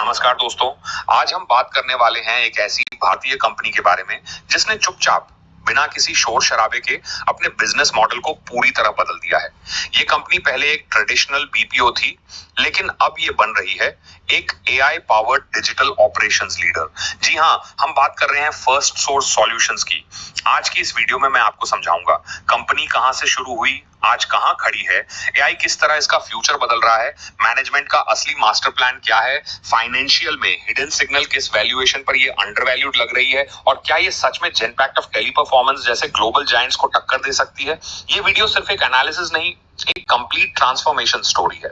नमस्कार दोस्तों, आज हम बात करने वाले हैं एक ऐसी भारतीय कंपनी के बारे में जिसने चुपचाप बिना किसी शोर शराबे के अपने बिजनेस मॉडल को पूरी तरह बदल दिया है। ये कंपनी पहले एक ट्रेडिशनल बीपीओ थी, लेकिन अब ये बन रही है एक AI powered digital operations leader. जी हाँ, हम बात कर रहे हैं फर्स्ट सोर्स सॉल्यूशंस की। आज की इस वीडियो में मैं आपको समझाऊंगा कंपनी कहां से शुरू हुई, आज कहां खड़ी है, एआई किस तरह इसका फ्यूचर बदल रहा है, मैनेजमेंट का असली मास्टर प्लान क्या है, फाइनेंशियल में हिडन सिग्नल किस वैल्यूएशन पर ये अंडरवैल्यूड लग रही है और क्या ये सच में जेनपैक्ट ऑफ टेली परफॉर्मेंस जैसे ग्लोबल जायंट्स को टक्कर दे सकती है। ये वीडियो सिर्फ एक एनालिसिस नहीं, एक कंप्लीट ट्रांसफॉर्मेशन स्टोरी है।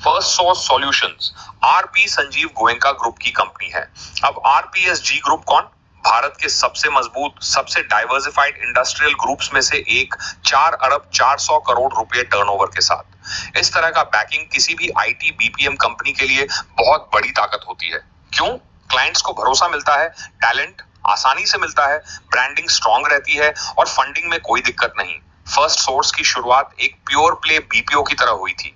First source solutions RP Sanjeev Goenka group की कंपनी है। अब आरपीएसजी ग्रुप कौन? भारत के सबसे मजबूत, सबसे डाइवर्सिफाइड इंडस्ट्रियल ग्रुप्स में से एक, 4 अरब 400 करोड़ रुपए टर्नओवर के साथ। इस तरह का बैकिंग किसी भी आईटी बीपीएम कंपनी के लिए बहुत बड़ी ताकत होती है। क्यों? क्लाइंट्स को भरोसा मिलता है, टैलेंट आसानी से मिलता है, ब्रांडिंग स्ट्रांग रहती है और फंडिंग में कोई दिक्कत नहीं। फर्स्ट सोर्स की शुरुआत एक प्योर प्ले बीपीओ की तरह हुई थी।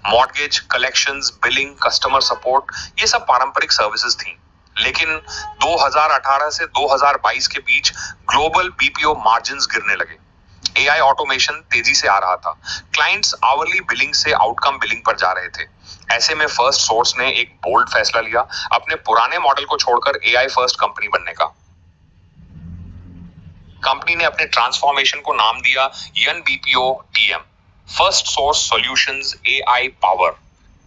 Mortgage, collections, billing, customer support, ये सब पारंपरिक सर्विसेज थी। लेकिन 2018 से 2022 के बीच ग्लोबल बीपीओ मार्जिन्स गिरने लगे। एआई ऑटोमेशन तेजी से आ रहा था। क्लाइंट्स आवरली बिलिंग से आउटकम बिलिंग पर जा रहे थे। ऐसे में फर्स्ट सोर्स ने एक बोल्ड फैसला लिया, अपने पुराने मॉडल को छोड़कर एआई फर्स्ट कंपनी बनने का। कंपनी ने अपने ट्रांसफॉर्मेशन को नाम दिया एनबीपीओ टीएम, Firstsource Solutions AI power.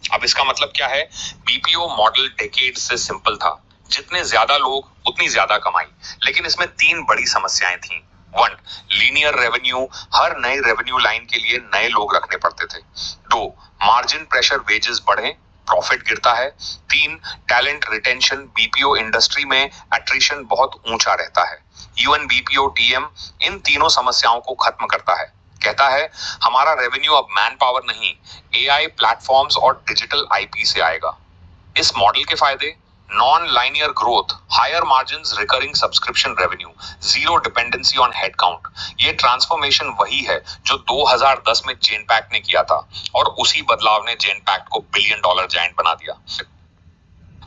अब इसका मतलब क्या है? बीपीओ मॉडल डेकेड से सिंपल था, जितने ज्यादा लोग उतनी ज्यादा कमाई। लेकिन इसमें 3 बड़ी समस्याएं थीं। 1, लीनियर रेवेन्यू, हर नए रेवेन्यू लाइन के लिए नए लोग रखने पड़ते थे। 2, मार्जिन प्रेशर, वेजेस बढ़े, प्रॉफिट गिरता है। 3, टैलेंट रिटेंशन, बीपीओ इंडस्ट्री में एट्रिशन बहुत ऊंचा रहता है। यूएनबीपीओ टीएम इन तीनों समस्याओं को खत्म करता है। कहता है हमारा रेवेन्यू अब मैन पावर नहीं, एआई प्लेटफॉर्म्स और डिजिटल आईपी से आएगा। इस मॉडल के फायदे: non linear growth, higher margins, recurring subscription revenue, zero dependency on headcount. ये ट्रांसफॉर्मेशन वही है जो 2010 में जेनपैक्ट ने किया था और उसी बदलाव ने जेनपैक्ट को बिलियन डॉलर जायंट बना दिया।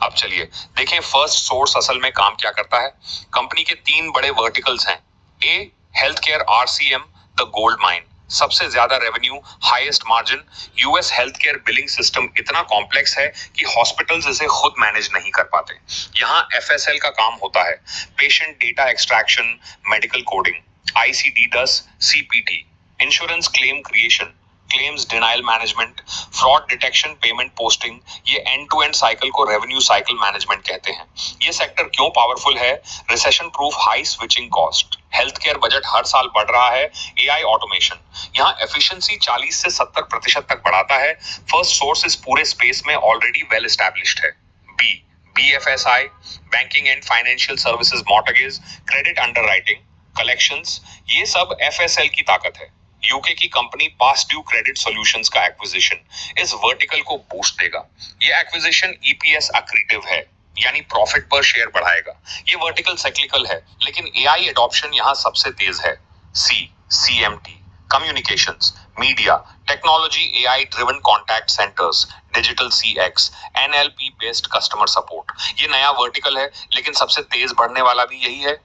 अब चलिए देखें फर्स्ट सोर्स असल में काम क्या करता है। कंपनी के 3 बड़े वर्टिकल्स हैं। A, health care RCM, the gold mine, सबसे ज्यादा revenue, highest margin. US health care billing system इतना कॉम्प्लेक्स है कि हॉस्पिटल्स इसे खुद मैनेज नहीं कर पाते। यहाँ एफएसएल का काम होता है, patient data extraction, medical coding, ICD, CPT, insurance claim creation, claims denial management, fraud detection, payment posting. ये एंड टू एंड साइकिल को रेवेन्यू साइकिल मैनेजमेंट कहते हैं। ये सेक्टर क्यों पावरफुल है? Recession proof, high switching cost, health care budget हर साल बढ़ रहा है, एआई ऑटोमेशन यहाँ एफिशिएंसी 40 से 70% तक बढ़ाता है। फर्स्ट सोर्स इस पूरे स्पेस में ऑलरेडी वेल एस्टैब्लिश्ड है। B, BFSI, banking and financial services, mortgage, credit underwriting, collections, ये सब एफएसएल की ताकत है। यूके की company Past Due Credit Solutions का एक्विजिशन इस वर्टिकल को बूस्ट देगा। ये एक्विजिशन ईपीएस एक्रीटिव है, यानी प्रॉफिट पर शेयर बढ़ाएगा। ये वर्टिकल साइक्लिकल है, लेकिन एआई एडॉप्शन यहाँ सबसे तेज है। C, CMT, communications, media, technology, AI driven contact centres, digital CX, NLP based customer support. ये नया वर्टिकल है, लेकिन सबसे तेज बढ़ने वाला भी यही है।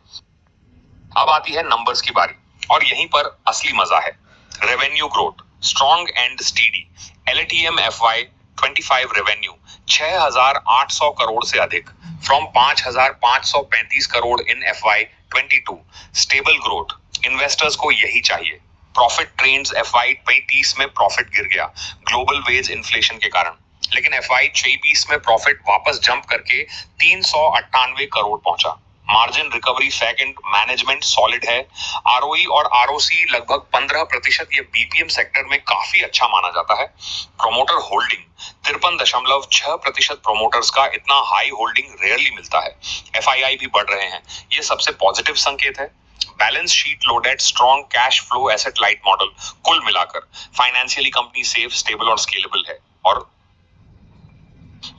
अब आती है नंबर्स की बारी और यहीं पर असली मजा है। Revenue growth strong and steady. LTM FY 25 revenue 6,800 crore से अधिक, from 5,535 crore in FY 22। Stable growth, investors को यही चाहिए। प्रॉफिट ट्रेंड्स, एफवाई 20 में प्रॉफिट गिर गया ग्लोबल वेज इन्फ्लेशन के कारण, लेकिन एफवाई 23 में प्रॉफिट वापस जंप करके 398 करोड़ पहुंचा। Margin recovery second, management solid है। आरओई और आरओसी लगभग 15%, ये बीपीएम सेक्टर में काफी अच्छा माना जाता है। प्रोमोटर होल्डिंग 53.6% प्रोमोटर्स का, इतना हाई होल्डिंग रेयरली मिलता है। एफआईआई भी बढ़ रहे हैं, ये सबसे पॉजिटिव संकेत है। Balance sheet loaded, strong cash flow, asset light model. कुल मिलाकर फाइनेंशियली कंपनी सेफ, स्टेबल और स्केलेबल है। और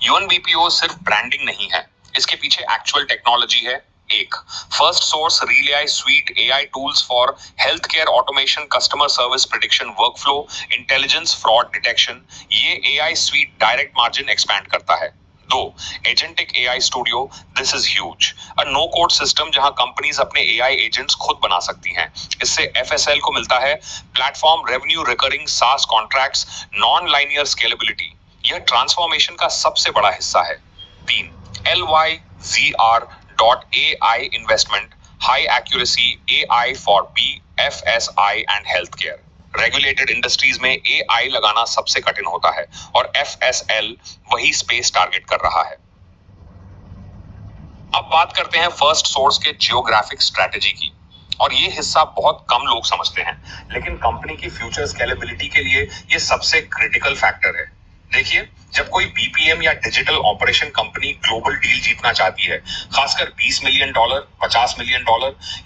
यूएनबीपीओ सिर्फ ब्रांडिंग नहीं है, इसके पीछे एक्चुअल टेक्नोलॉजी है। एक, Firstsource relay suite, AI tools for health care automation, customer service prediction, workflow, intelligence, fraud detection. ये AI suite direct margin expand करता है। दो, agentic AI studio, this is huge, a no code system जहां companies अपने AI agents खुद बना सकती हैं। इससे एफएसएल को मिलता है platform revenue recurring SaaS contracts, non linear scalability. यह ट्रांसफॉर्मेशन का सबसे बड़ा हिस्सा है। तीन, LYZR.AI investment, high accuracy AI for BFSI and health care. Regulated industries में एआई लगाना सबसे कठिन होता है और एफएसएल वही स्पेस टारगेट कर रहा है। अब बात करते हैं फर्स्ट सोर्स के जियोग्राफिक स्ट्रेटेजी की, और ये हिस्सा बहुत कम लोग समझते हैं, लेकिन कंपनी की फ्यूचर स्केलेबिलिटी के लिए ये सबसे क्रिटिकल फैक्टर है। देखिए, जब कोई बीपीएम या digital operation company global deal जीतना चाहती है, खासकर $20 मिलियन, $50 मिलियन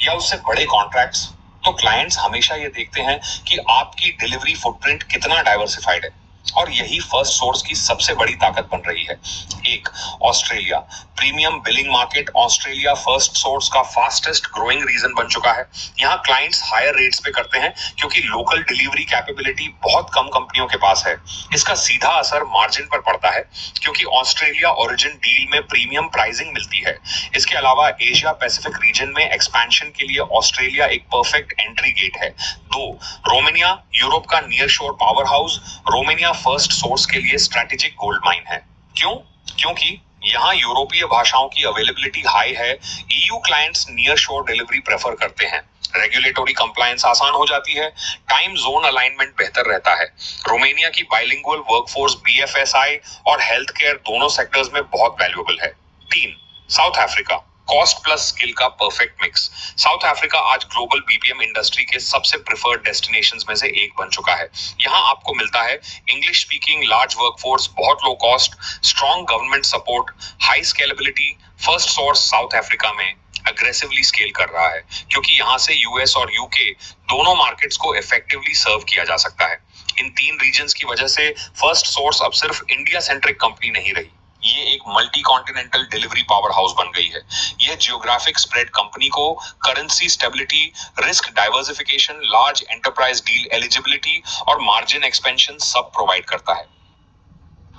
या उससे बड़े कॉन्ट्रैक्ट्स, तो क्लाइंट्स हमेशा ये देखते हैं कि आपकी डिलीवरी फुटप्रिंट कितना डाइवर्सिफाइड है, और यही फर्स्ट सोर्स की सबसे बड़ी ताकत बन रही है। एक, Australia premium billing market. Australia first source का फास्टेस्ट ग्रोइंग रीजन बन चुका है। यहाँ क्लाइंट्स हायर रेट्स पे करते हैं क्योंकि लोकल डिलीवरी कैपेबिलिटी बहुत कम कंपनियों के पास है। इसका सीधा असर मार्जिन पर पड़ता है क्योंकि ऑस्ट्रेलिया ओरिजिन डील में प्रीमियम प्राइसिंग मिलती है। इसके अलावा एशिया पैसिफिक रीजन में एक्सपेंशन के लिए ऑस्ट्रेलिया एक परफेक्ट एंट्री गेट है। दो, रोमानिया यूरोप का नियर शोर power house. Romania first source के लिए स्ट्रेटेजिक गोल्ड माइन है। क्यों? क्योंकि यहाँ यूरोपीय भाषाओं की अवेलेबिलिटी हाई है। ईयू क्लाइंट्स नियर शोर डिलीवरी प्रेफर करते हैं। रेगुलेटरी कंप्लायंस आसान हो जाती है। टाइम जोन अलाइनमेंट बेहतर रहता है। रोमानिया की बाइलिंगुअल वर्कफोर्स बीएफएसआई और हेल्थ केयर दोनों सेक्टर्स में बहुत वैल्यूएबल है। तीन, south Africa cost plus skill का परफेक्ट मिक्स। साउथ अफ्रीका आज ग्लोबल बीपीएम इंडस्ट्री के सबसे प्रिफर्ड डेस्टिनेशंस में से एक बन चुका है। यहाँ आपको मिलता है इंग्लिश स्पीकिंग लार्ज वर्कफोर्स, बहुत low cost, strong government support, high scalability. First source south Africa में अग्रेसिवली स्केल कर रहा है क्योंकि यहाँ से यूएस और यूके दोनों मार्केट्स को इफेक्टिवली सर्व किया जा सकता है। इन तीन रीजन्स की वजह से फर्स्ट सोर्स अब सिर्फ इंडिया सेंट्रिक कंपनी नहीं रही, ये एक multi continental delivery power house बन गई है। यह जियोग्राफिक स्प्रेड कंपनी को currency stability, risk diversification, large enterprise deal eligibility और मार्जिन एक्सपेंशन सब प्रोवाइड करता है।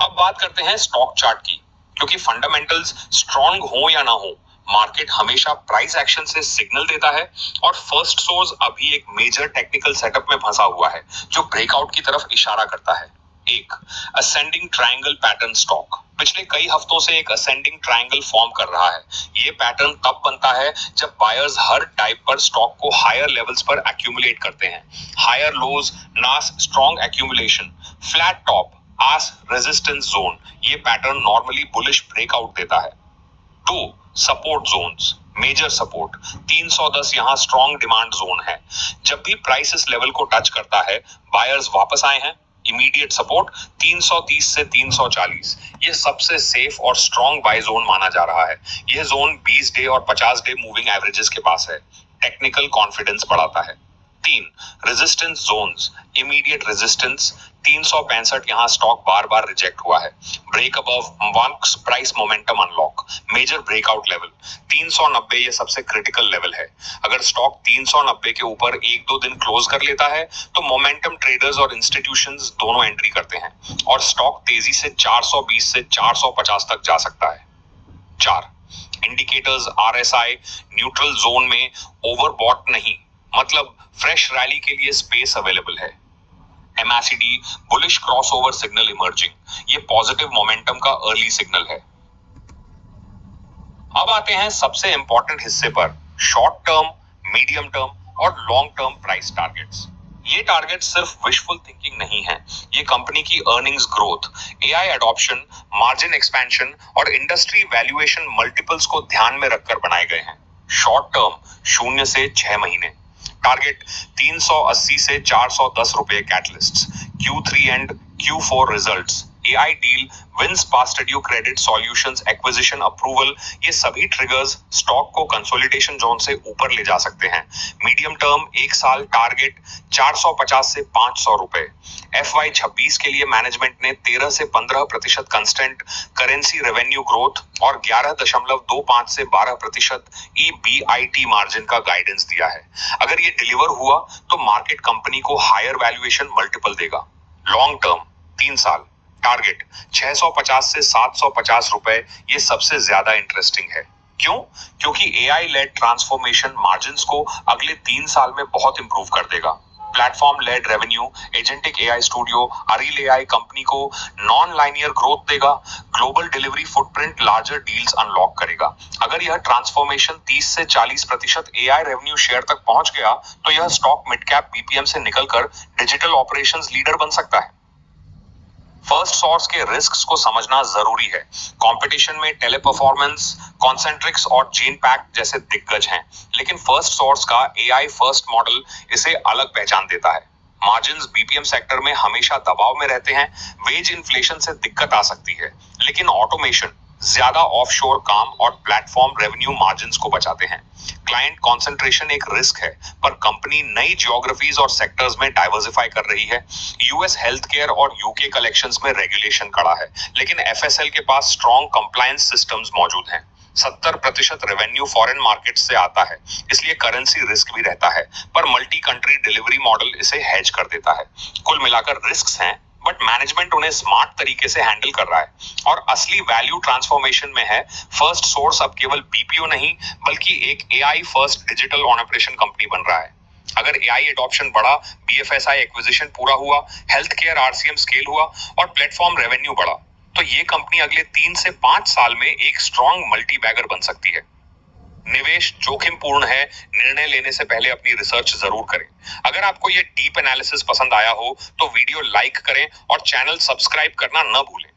अब बात करते हैं स्टॉक चार्ट की, क्योंकि फंडामेंटल्स स्ट्रॉन्ग हो या ना हो, मार्केट हमेशा प्राइस एक्शन से सिग्नल देता है, और फर्स्ट सोर्स अभी एक मेजर टेक्निकल सेटअप में फंसा हुआ है जो ब्रेकआउट की तरफ इशारा करता है। एक, असेंडिंग ट्रायंगल पैटर्न स्टॉक पिछले कई हफ्तों से एक असेंडिंग ट्रायंगल फॉर्म कर रहा है। ये पैटर्न तब बनता है जब बायर्स हर टाइप पर स्टॉक को हायर लेवल्स पर एक्यूमुलेट करते हैं। हायर लोज नास strong accumulation, flat top as resistance zone. ये पैटर्न नॉर्मली बुलिश ब्रेकआउट देता है। Two, support zones, major support 310 यहाँ स्ट्रॉन्ग डिमांड जोन है। जब भी प्राइस इस लेवल को टच करता है, बायर्स वापस आए हैं। इमीडिएट सपोर्ट 330 से 340, ये सबसे सेफ और स्ट्रॉन्ग बाय जोन माना जा रहा है। यह जोन 20 डे और 50 डे मूविंग एवरेजेस के पास है। टेक्निकल कॉन्फिडेंस बढ़ाता है। तीन, रेजिस्टेंस जोन्स, इमीडिएट रेजिस्टेंस 365 यहाँ स्टॉक बार बार रिजेक्ट हुआ है। Break above once price momentum unlock, major breakout level 390, ये सबसे क्रिटिकल लेवल है। अगर स्टॉक 390 के ऊपर 1-2 दिन क्लोज कर लेता है तो मोमेंटम ट्रेडर्स और इंस्टीट्यूशंस दोनों एंट्री करते हैं और स्टॉक तेजी से 420 से 450 तक जा सकता है। चार, इंडिकेटर्स आरएसआई न्यूट्रल जोन में ओवरबॉट नहीं, मतलब फ्रेश रैली के लिए स्पेस अवेलेबल है। MACD bullish crossover signal emerging, ये पॉजिटिव मोमेंटम का अर्ली सिग्नल है। अब आते हैं सबसे इंपॉर्टेंट हिस्से पर, शॉर्ट टर्म, मीडियम टर्म और लॉन्ग टर्म प्राइस टारगेट्स। ये टारगेट सिर्फ विशफुल थिंकिंग नहीं है, ये कंपनी की earnings growth, AI adoption, margin expansion और इंडस्ट्री वैल्यूएशन मल्टीपल्स को ध्यान में रखकर बनाए गए हैं। शॉर्ट टर्म 0 से 6 महीने, टारगेट 380 से 410 रुपए catalysts, Q3 and Q4 results, AI deal, wins Past Due Credit Solutions acquisition approval, ये सभी ट्रिगर्स स्टॉक को कंसोलिडेशन जोन से ऊपर ले जा सकते हैं। मीडियम टर्म 1 साल, टारगेट 450 से 500 रुपए। FY 26 के लिए मैनेजमेंट ने 13 से 15% कंस्टेंट करेंसी रेवेन्यू ग्रोथ और 11.25 से 12% EBIT मार्जिन का गाइडेंस दिया है। अगर ये डिलीवर हुआ तो मार्केट कंपनी को हायर वैल्यूएशन मल्टीपल देगा। लॉन्ग टर्म 3 साल, टारगेट 650 से 750 रुपए, ये सबसे ज्यादा इंटरेस्टिंग है। क्यों? क्योंकि एआई लेड ट्रांसफॉर्मेशन मार्जिन्स को अगले 3 साल में बहुत इंप्रूव कर देगा। Platform led revenue, agentic AI studio, a real AI company को नॉन लाइनियर ग्रोथ देगा, global delivery footprint, larger deals unlock करेगा। अगर यह ट्रांसफॉर्मेशन 30 से 40% एआई रेवेन्यू शेयर तक पहुंच गया तो यह स्टॉक मिड कैप बीपीएम से निकलकर डिजिटल ऑपरेशंस लीडर बन सकता है। फर्स्ट सोर्स के रिस्क्स को समझना जरूरी है। कंपटीशन में टेलीपरफॉर्मेंस, कॉन्सेंट्रिक्स और जीनपैक्ट जैसे दिग्गज हैं, लेकिन फर्स्ट सोर्स का एआई फर्स्ट मॉडल इसे अलग पहचान देता है। मार्जिन्स बीपीएम सेक्टर में हमेशा दबाव में रहते हैं। वेज इन्फ्लेशन से दिक्कत आ सकती है, लेकिन ऑटोमेशन, ज्यादा ऑफशोर काम और प्लेटफॉर्म रेवेन्यू मार्जिन्स को बचाते हैं। क्लाइंट कॉन्सेंट्रेशन एक रिस्क है, पर कंपनी नई जियोग्राफीज और सेक्टर्स में डाइवर्सिफाई कर रही है। यूएस हेल्थ केयर और यूके कलेक्शंस में रेगुलेशन कड़ा है, लेकिन एफएसएल के पास स्ट्रॉन्ग कंप्लायंस सिस्टम्स मौजूद हैं। 70% रेवेन्यू फॉरेन मार्केट से आता है, इसलिए करेंसी रिस्क भी रहता है, पर मल्टी कंट्री डिलीवरी मॉडल इसे हेज कर देता है। कुल मिलाकर रिस्क हैं, बट मैनेजमेंट उन्हें स्मार्ट तरीके से हैंडल कर रहा है। और असली वैल्यू ट्रांसफॉर्मेशन में है। फर्स्ट सोर्स अब केवल बीपीओ नहीं, बल्कि एक AI first digital operation company बन रहा है। अगर एआई एडॉप्शन बढ़ा, बीएफएसआई एक्विजिशन पूरा हुआ, हेल्थ केयर आरसीएम स्केल हुआ और प्लेटफॉर्म रेवेन्यू बढ़ा, तो ये कंपनी अगले 3 से 5 साल में एक स्ट्रॉन्ग मल्टी बैगर बन सकती है। निवेश जोखिमपूर्ण है, निर्णय लेने से पहले अपनी रिसर्च जरूर करें। अगर आपको ये डीप एनालिसिस पसंद आया हो तो वीडियो लाइक करें और चैनल सब्सक्राइब करना न भूलें।